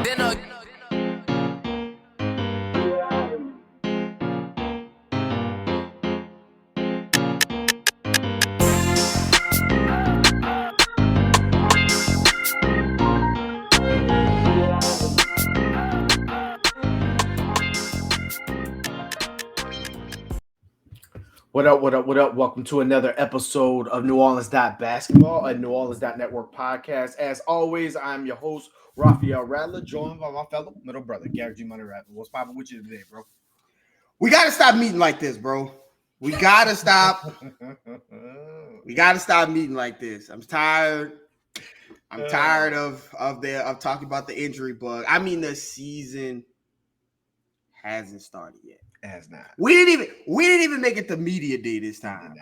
What up, what up, what up? Welcome to another episode of New Orleans Basketball, a New Orleans Network podcast. As always, I'm your host, Raphael Rattler, joined by my fellow middle brother, Garrick Rattler. What's popping with you today, bro? We got to stop meeting like this, bro. We got to stop. We got to stop meeting like this. I'm tired. I'm tired of talking about the injury bug. I mean, the season hasn't started yet. It has not. We didn't even make it to media day this time.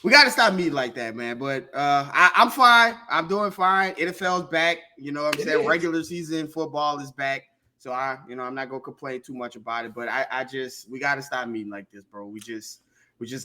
We got to stop meeting like that, man. But I'm fine. I'm doing fine. NFL's back. You know what I'm saying? Regular season football is back. So I'm not gonna complain too much about it. But we got to stop meeting like this, bro. We just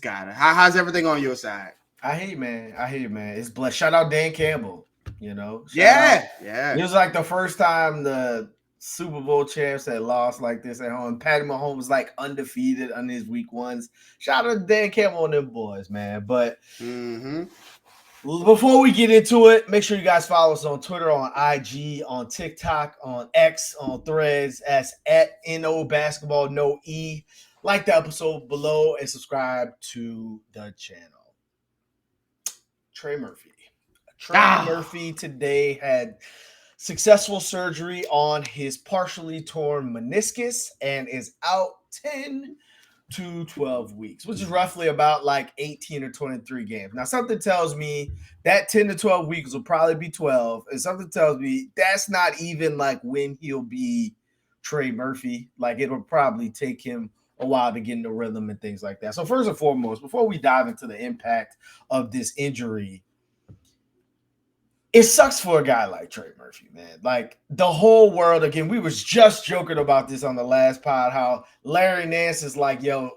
gotta. How's everything on your side? I hear you, man. It's blessed. Shout out Dan Campbell. Yeah. It was like the first time the Super Bowl champs had lost like this at home. Patty Mahomes was like undefeated on his week ones. Shout out to Dan Campbell and them boys, man. But before we get into it, make sure you guys follow us on Twitter, on IG, on TikTok, on X, on Threads as at NO Basketball, no E. Like the episode below and subscribe to the channel. Trey Murphy. Murphy today had successful surgery on his partially torn meniscus and is out 10 to 12 weeks, which is roughly about like 18 or 23 games. Now, something tells me that 10 to 12 weeks will probably be 12, and something tells me that's not even like when he'll be Trey Murphy. Like, it'll probably take him a while to get in the rhythm and things like that. So first and foremost, before we dive into the impact of this injury, it sucks for a guy like Trey Murphy, man. Like, the whole world, again, we was just joking about this on the last pod, how Larry Nance is like, yo,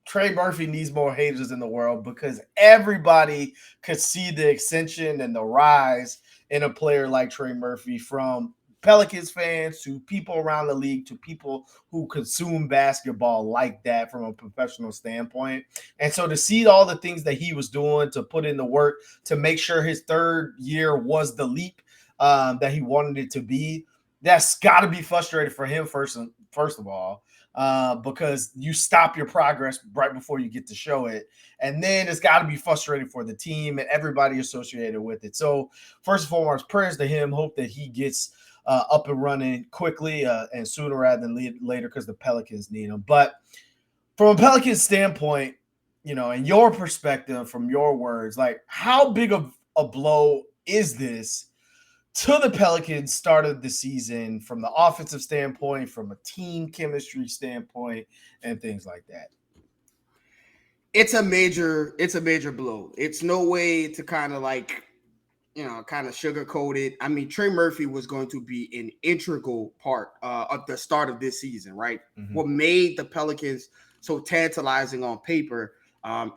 Trey Murphy needs more haters in the world because everybody could see the ascension and the rise in a player like Trey Murphy, from Pelicans fans to people around the league to people who consume basketball like that from a professional standpoint. And so to see all the things that he was doing, to put in the work to make sure his third year was the leap that he wanted it to be, that's got to be frustrating for him first of all, because you stop your progress right before you get to show it. And then it's got to be frustrating for the team and everybody associated with it. So first and foremost, prayers to him. Hope that he gets up and running quickly and sooner rather than later, because the Pelicans need him. But from a Pelicans standpoint, in your perspective, from your words, like, how big of a blow is this to the Pelicans start of the season from the offensive standpoint, from a team chemistry standpoint, and things like that? It's a major blow. It's no way to kind of sugarcoat it. I mean, Trey Murphy was going to be an integral part of the start of this season, right? Mm-hmm. What made the Pelicans so tantalizing on paper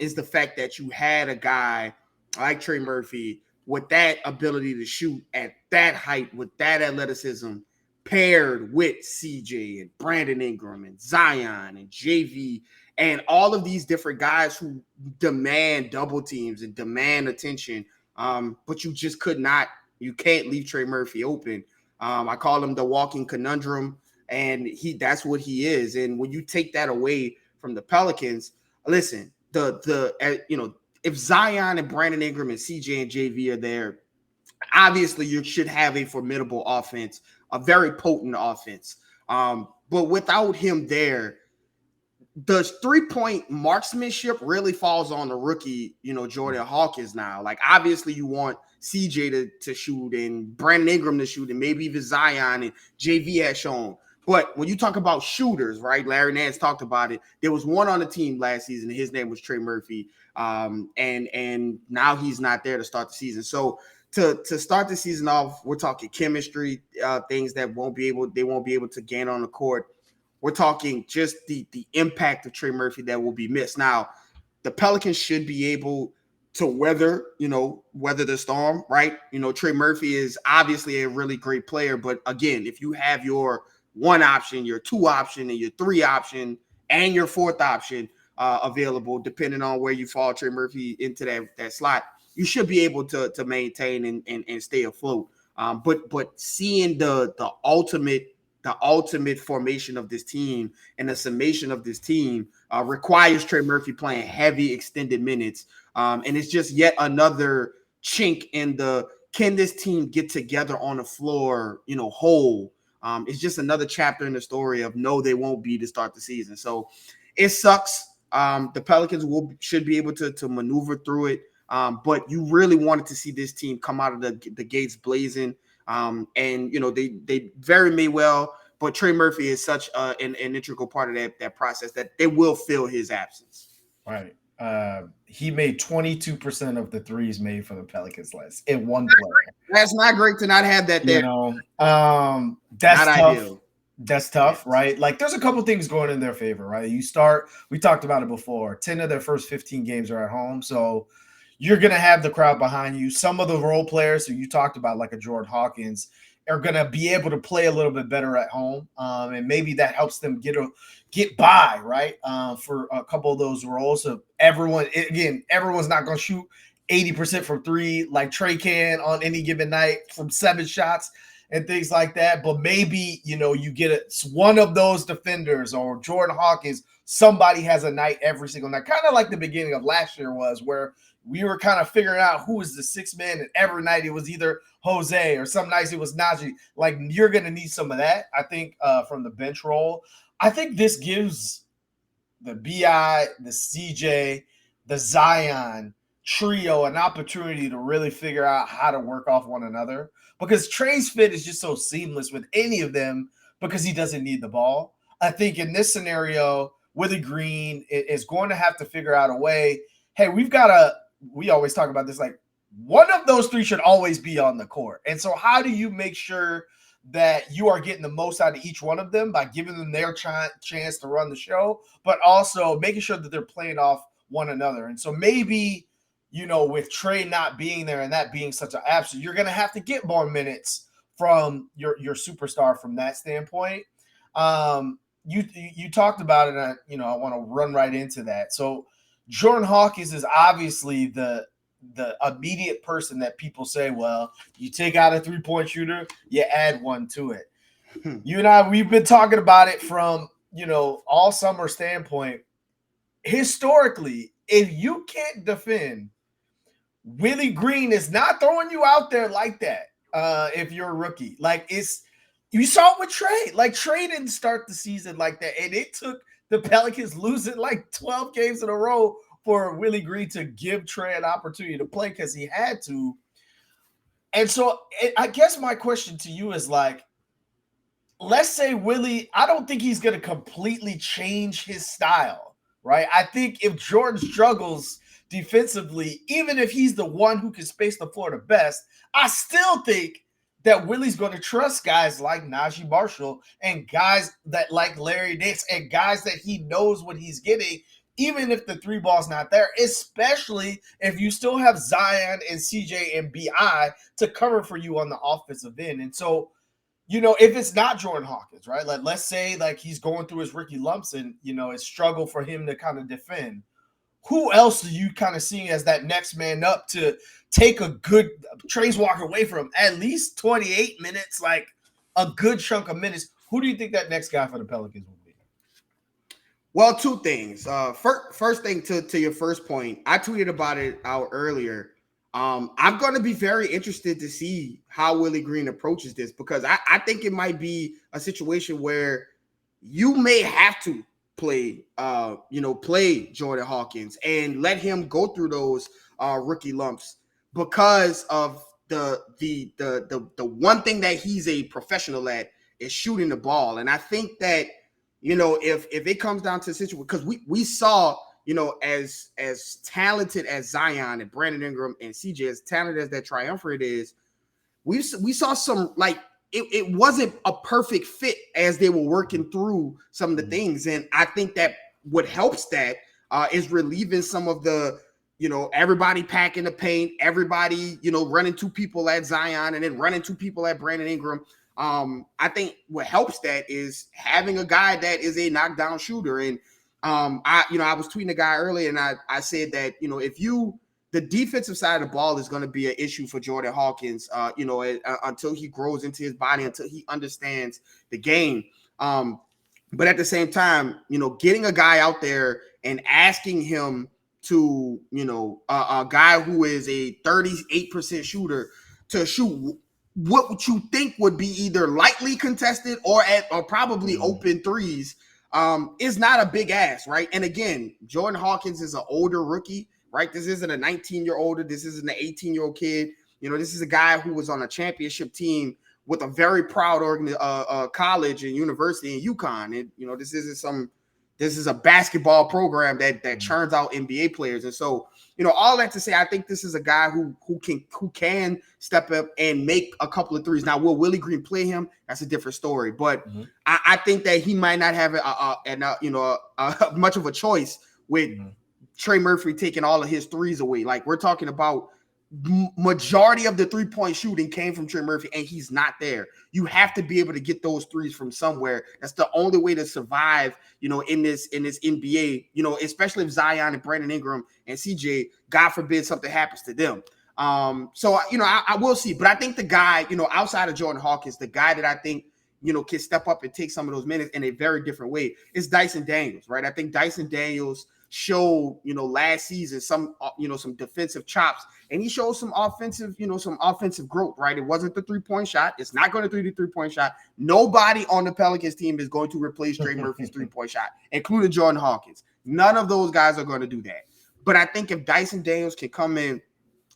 is the fact that you had a guy like Trey Murphy with that ability to shoot at that height, with that athleticism, paired with CJ and Brandon Ingram and Zion and JV and all of these different guys who demand double teams and demand attention. But you just you can't leave Trey Murphy open. I call him the walking conundrum, and that's what he is. And when you take that away from the Pelicans, listen, if Zion and Brandon Ingram and CJ and JV are there, obviously you should have a formidable offense, a very potent offense. But without him there, the 3-point marksmanship really falls on the rookie, Jordan Hawkins now. Like, obviously you want CJ to shoot and Brandon Ingram to shoot and maybe even Zion and JV has shown. But when you talk about shooters, right, Larry Nance talked about it. There was one on the team last season, and his name was Trey Murphy. And now he's not there to start the season. So to start the season off, we're talking chemistry, things that they won't be able to gain on the court. We're talking just the impact of Trey Murphy that will be missed. Now, the Pelicans should be able weather the storm, right? Trey Murphy is obviously a really great player, but again, if you have your one option, your two option, and your three option, and your fourth option available, depending on where you fall Trey Murphy into that slot, you should be able to maintain and stay afloat. But seeing the ultimate formation of this team and the summation of this team requires Trey Murphy playing heavy extended minutes. And it's just yet another chink in the can this team get together on the floor, whole. It's just another chapter in the story of no, they won't be to start the season. So it sucks. The Pelicans should be able to maneuver through it. But you really wanted to see this team come out of the gates blazing. And they very may well, but Trey Murphy is such an integral part of that process that they will feel his absence. Right. He made 22% of the threes made for the Pelicans last in one play. That's not great to not have that there. That's not tough. Ideal. That's tough, right? Like there's a couple things going in their favor, right? We talked about it before. 10 of their first 15 games are at home. So you're going to have the crowd behind you. Some of the role players who you talked about, like a Jordan Hawkins, are going to be able to play a little bit better at home. And maybe that helps them get by, right? For a couple of those roles. So everyone's not going to shoot 80% from three like Trey can on any given night from 7 shots and things like that. But maybe, you get one of those defenders or Jordan Hawkins, somebody has a night every single night, kind of like the beginning of last year was, where we were kind of figuring out who was the sixth man, and every night it was either Jose or some nights it was Najee. Like, you're going to need some of that, I think, from the bench role. I think this gives the BI, the CJ, the Zion trio an opportunity to really figure out how to work off one another, because Trey's fit is just so seamless with any of them because he doesn't need the ball. I think in this scenario, Willie Green is going to have to figure out a way. Hey, we always talk about this, like one of those three should always be on the court. And so how do you make sure that you are getting the most out of each one of them by giving them their chance to run the show, but also making sure that they're playing off one another? And so maybe, with Trey not being there and that being such an absence, you're going to have to get more minutes from your superstar from that standpoint. You talked about it, and I want to run right into that. So Jordan Hawkins is obviously the immediate person that people say, well, you take out a 3-point shooter, you add one to it. You and I, we've been talking about it from, all summer standpoint. Historically, if you can't defend, Willie Green is not throwing you out there like that. If you're a rookie, you saw it with Trey. Like, Trey didn't start the season like that, and it took the Pelicans losing like 12 games in a row for Willie Green to give Trey an opportunity to play because he had to. And so I guess my question to you is, like, let's say Willie, I don't think he's going to completely change his style, right? I think if Jordan struggles defensively, even if he's the one who can space the floor the best, I still think that Willie's going to trust guys like Najee Marshall and guys that like Larry Nance and guys that he knows what he's getting, even if the 3 ball's not there, especially if you still have Zion and CJ and BI to cover for you on the offensive end. And so, if it's not Jordan Hawkins, right? Like, let's say like he's going through his rookie lumps and, it's struggle for him to kind of defend. Who else do you kind of see as that next man up to take a good Trey's walking away from at least 28 minutes, like a good chunk of minutes? Who do you think that next guy for the Pelicans will be? Well, 2 things. First thing to your first point, I tweeted about it out earlier. I'm going to be very interested to see how Willie Green approaches this, because I think it might be a situation where you may have to play Jordan Hawkins and let him go through those rookie lumps, because of the one thing that he's a professional at is shooting the ball. And I think that, if it comes down to a situation, because we saw, as talented as Zion and Brandon Ingram and CJ, as talented as that triumvirate is, we saw some, like, it wasn't a perfect fit as they were working through some of the things. And I think that what helps that is relieving some of the everybody packing the paint, everybody, running two people at Zion and then running two people at Brandon Ingram. I think what helps that is having a guy that is a knockdown shooter. And I was tweeting a guy earlier, and I said that, the defensive side of the ball is going to be an issue for Jordan Hawkins, until he grows into his body, until he understands the game. But at the same time, getting a guy out there and asking him to, a guy who is a 38% shooter to shoot what you think would be either lightly contested or probably open threes, is not a big ask, right? And again, Jordan Hawkins is an older rookie, right? This isn't a 19-year-old. This isn't an 18-year-old kid. This is a guy who was on a championship team with a very proud college and university in UConn. And, this is a basketball program that churns out NBA players. And so, all that to say, I think this is a guy who can step up and make a couple of threes. Now, will Willie Green play him? That's a different story. But I think that he might not have much of a choice with Trey Murphy taking all of his threes away. Like, we're talking about majority of the three-point shooting came from Trey Murphy, and he's not there. You have to be able to get those threes from somewhere. That's the only way to survive, in this NBA, especially if Zion and Brandon Ingram and CJ, God forbid something happens to them. So, I will see. But I think the guy, outside of Jordan Hawkins, the guy that I think, can step up and take some of those minutes in a very different way is Dyson Daniels, right? I think Dyson Daniels showed, last season some defensive chops, and he showed some offensive growth, right? It wasn't the 3-point shot. It's not going to be the 3-point shot. Nobody on the Pelicans team is going to replace Trey Murphy's 3-point shot, including Jordan Hawkins. None of those guys are going to do that. But I think if Dyson Daniels can come in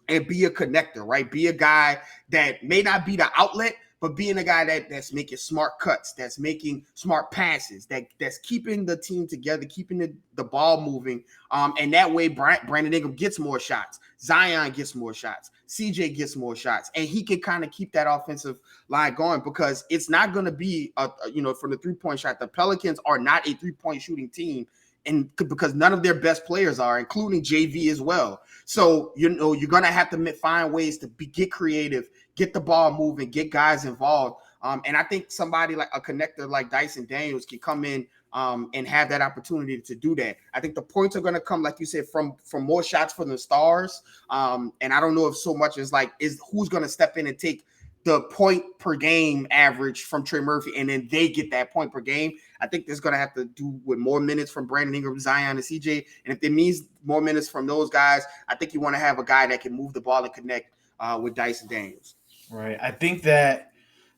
and be a connector, right? Be a guy that may not be the outlet, but being a guy that's making smart cuts, that's making smart passes, that's keeping the team together, keeping the ball moving. And that way, Brandon Ingram gets more shots. Zion gets more shots. CJ gets more shots. And he can kind of keep that offensive line going, because it's not going to be, from the 3-point shot. The Pelicans are not a 3-point shooting team, and because none of their best players are, including JV as well. So, you're going to have to find ways to get creative, get the ball moving, get guys involved. And I think somebody like a connector like Dyson Daniels can come in and have that opportunity to do that. I think the points are going to come, like you said, from more shots from the stars. And I don't know if so much is who's going to step in and take the point per game average from Trey Murphy, and then they get that point per game. I think there's going to have to do with more minutes from Brandon Ingram, Zion, and CJ. And if it means more minutes from those guys, I think you want to have a guy that can move the ball and connect with Dyson Daniels. Right. I think that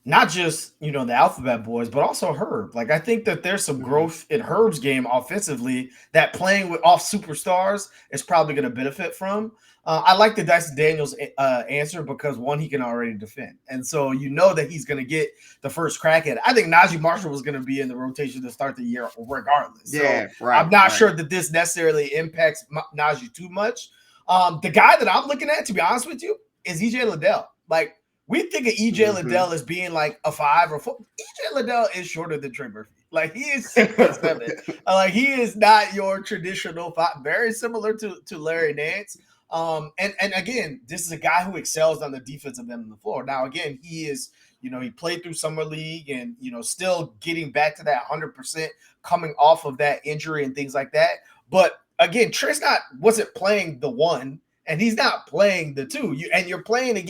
not just, the alphabet boys, but also Herb. Like, I think that there's some growth in Herb's game offensively that playing with off superstars is probably going to benefit from. I like the Dyson Daniels answer because, one, he can already defend. And so that he's going to get the first crack at it. I think Najee Marshall was going to be in the rotation to start the year regardless. Yeah, so right. I'm not sure that this necessarily impacts Najee too much. The guy that I'm looking at, to be honest with you, is EJ Liddell. Like, we think of EJ Liddell as being like a 5 or 4. EJ Liddell is shorter than Trey Murphy. Like, he is 6'7". Like, he is not your traditional 5. Very similar to Larry Nance. And again, this is a guy who excels on the defensive end of the floor. Now, again, he is, he played through summer league and, still getting back to that 100% coming off of that injury and things like that. But again, Trey's wasn't playing the 1, and he's not playing the 2. You're playing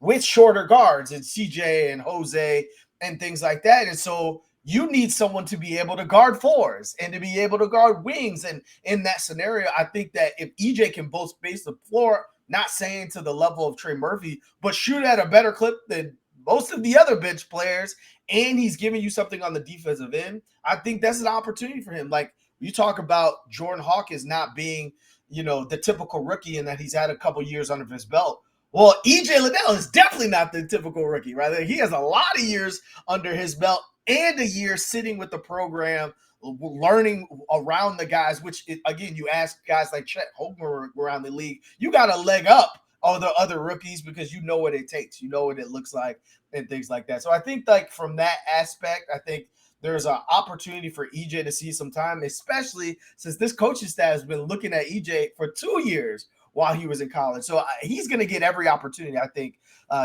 with shorter guards and CJ and Jose and things like that. And so you need someone to be able to guard 4s and to be able to guard wings. And in that scenario, I think that if EJ can both space the floor, not saying to the level of Trey Murphy, but shoot at a better clip than most of the other bench players, and he's giving you something on the defensive end, I think that's an opportunity for him. Like, you talk about Jordan Hawkins not being, the typical rookie, and that he's had a couple years under his belt. Well, EJ Liddell is definitely not the typical rookie, right? He has a lot of years under his belt and a year sitting with the program, learning around the guys, which, again, you ask guys like Chet Holmgren around the league, you got a leg up on the other rookies because you know what it takes. You know what it looks like and things like that. So I think, like, from that aspect, I think there's an opportunity for EJ to see some time, especially since this coaching staff has been looking at EJ for 2 years while he was in college. So he's going to get every opportunity, I think,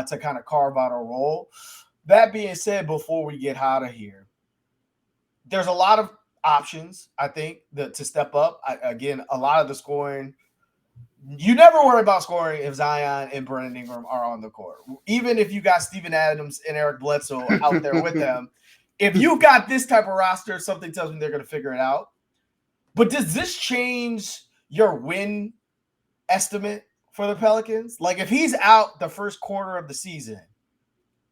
to kind of carve out a role. That being said, before we get out of here, there's a lot of options, I think, to step up. Again, a lot of the scoring, you never worry about scoring if Zion and Brandon Ingram are on the court. Even if you got Steven Adams and Eric Bledsoe out there with them, if you got this type of roster, something tells me they're going to figure it out. But does this change your win estimate for the Pelicans? Like if he's out the first quarter of the season,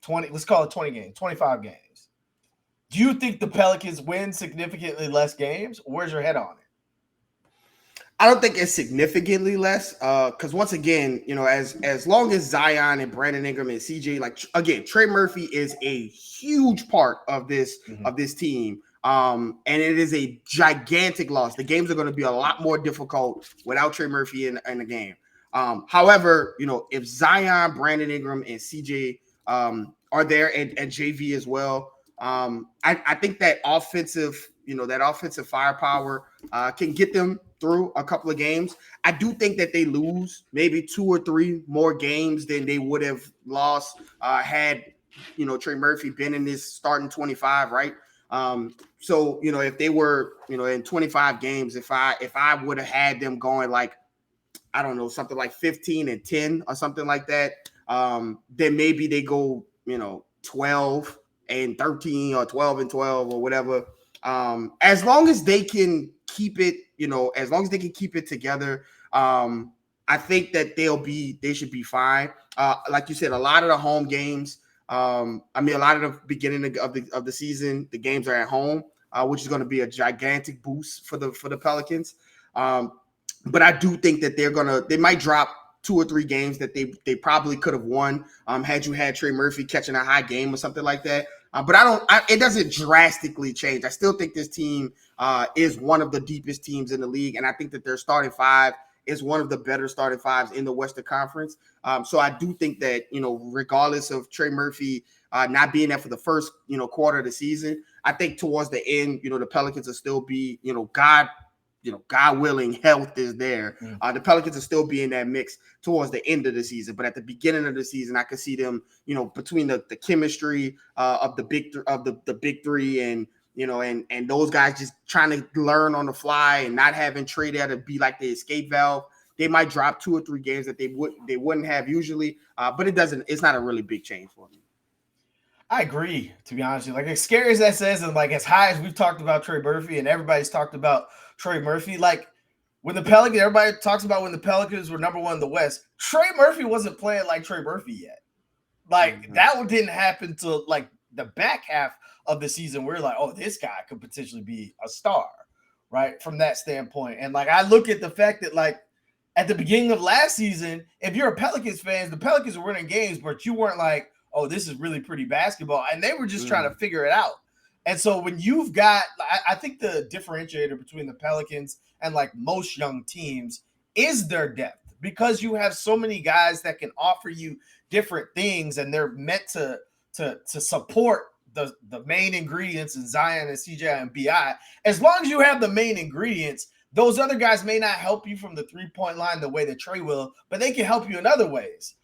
20, let's call it 20 games, 25 games. Do you think the Pelicans win significantly less games? Where's your head on it? I don't think it's significantly less. Because once again, as long as Zion and Brandon Ingram and CJ, like again, Trey Murphy is a huge part of this team. And it is a gigantic loss. The games are going to be a lot more difficult without Trey Murphy in the game. However, if Zion, Brandon Ingram, and CJ are there and JV as well, I think that offensive firepower can get them through a couple of games. I do think that they lose maybe 2 or 3 more games than they would have lost had Trey Murphy been in this starting 25, right? So if they were in 25 games, if I would have had them going like, I don't know, something like 15-10 or something like that, then maybe they go 12-13 or 12-12 or whatever. As long as they can keep it, as long as they can keep it together, I think that they should be fine. Like you said, a lot of the home games, a lot of the beginning of the season, the games are at home, which is going to be a gigantic boost for the Pelicans. But I do think that they might drop 2 or 3 games that they probably could have won had you had Trey Murphy catching a high game or something like that. But it doesn't drastically change. I still think this team is one of the deepest teams in the league, and I think that their starting 5 is one of the better starting 5s in the Western Conference. So I do think that regardless of Trey Murphy not being there for the first quarter of the season, I think towards the end, the Pelicans will still be God willing, health is there. The Pelicans will still be in that mix towards the end of the season. But at the beginning of the season, I could see them, between the chemistry of the big three and and those guys just trying to learn on the fly and not having Trey there to be like the escape valve. They might drop 2 or 3 games that they wouldn't have usually. But it's not a really big change for me. I agree, to be honest with you. Like, as scary as that says, and like as high as we've talked about Trey Murphy and everybody's talked about Trey Murphy, like when the Pelicans, everybody talks about when the Pelicans were number 1 in the West, Trey Murphy wasn't playing like Trey Murphy yet. Like that didn't happen till like the back half of the season. We're like, oh, this guy could potentially be a star, right? From that standpoint. And like I look at the fact that like at the beginning of last season, if you're a Pelicans fan, the Pelicans were winning games, but you weren't like, oh, this is really pretty basketball. And they were just trying to figure it out. And so when you've got, I think the differentiator between the Pelicans and like most young teams is their depth, because you have so many guys that can offer you different things, and they're meant to support the main ingredients in Zion and CJ and BI. As long as you have the main ingredients, those other guys may not help you from the 3-point line the way that Trey will, but they can help you in other ways.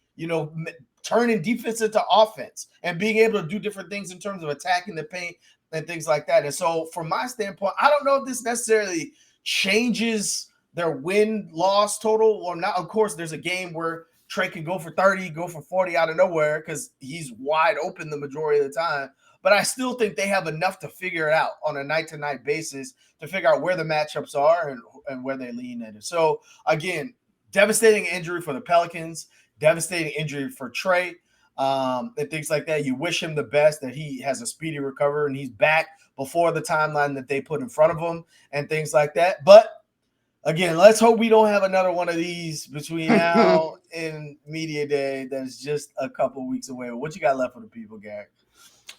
Turning defense into offense and being able to do different things in terms of attacking the paint and things like that. And so from my standpoint, I don't know if this necessarily changes their win-loss total or not. Of course, there's a game where Trey can go for 30, go for 40 out of nowhere because he's wide open the majority of the time. But I still think they have enough to figure it out on a night-to-night basis to figure out where the matchups are and where they lean in. So, again, devastating injury for the Pelicans. Devastating injury for Trey and things like that. You wish him the best, that he has a speedy recovery and he's back before the timeline that they put in front of him and things like that. But again, let's hope we don't have another one of these between now and media day that's just a couple weeks away. What you got left for the people, Garrick?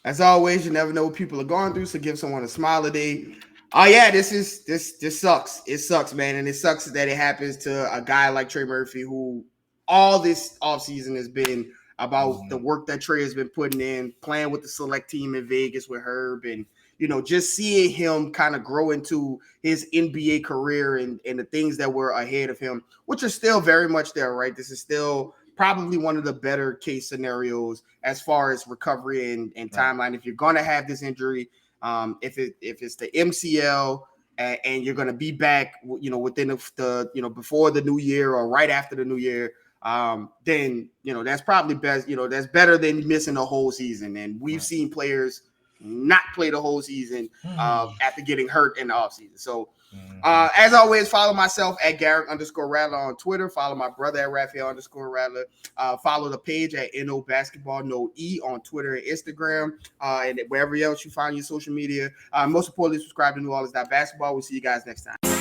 As always, you never know what people are going through, so give someone a smile today. Oh yeah, this sucks. It sucks, man, and it sucks that it happens to a guy like Trey Murphy, who all this offseason has been about the work that Trey has been putting in, playing with the select team in Vegas with Herb and just seeing him kind of grow into his NBA career and the things that were ahead of him, which are still very much there, right? This is still probably one of the better case scenarios as far as recovery and timeline. If you're going to have this injury, if it's the MCL and you're going to be back, within the before the new year or right after the new year, then that's probably best. That's better than missing the whole season. And we've seen players not play the whole season after getting hurt in the offseason. So as always, follow myself at Garrick_Rattler on Twitter. Follow my brother at Raphael_Rattler. Follow the page at NO Basketball No E on Twitter and Instagram, and wherever else you find your social media. Most importantly, subscribe to New Orleans Basketball. We'll see you guys next time.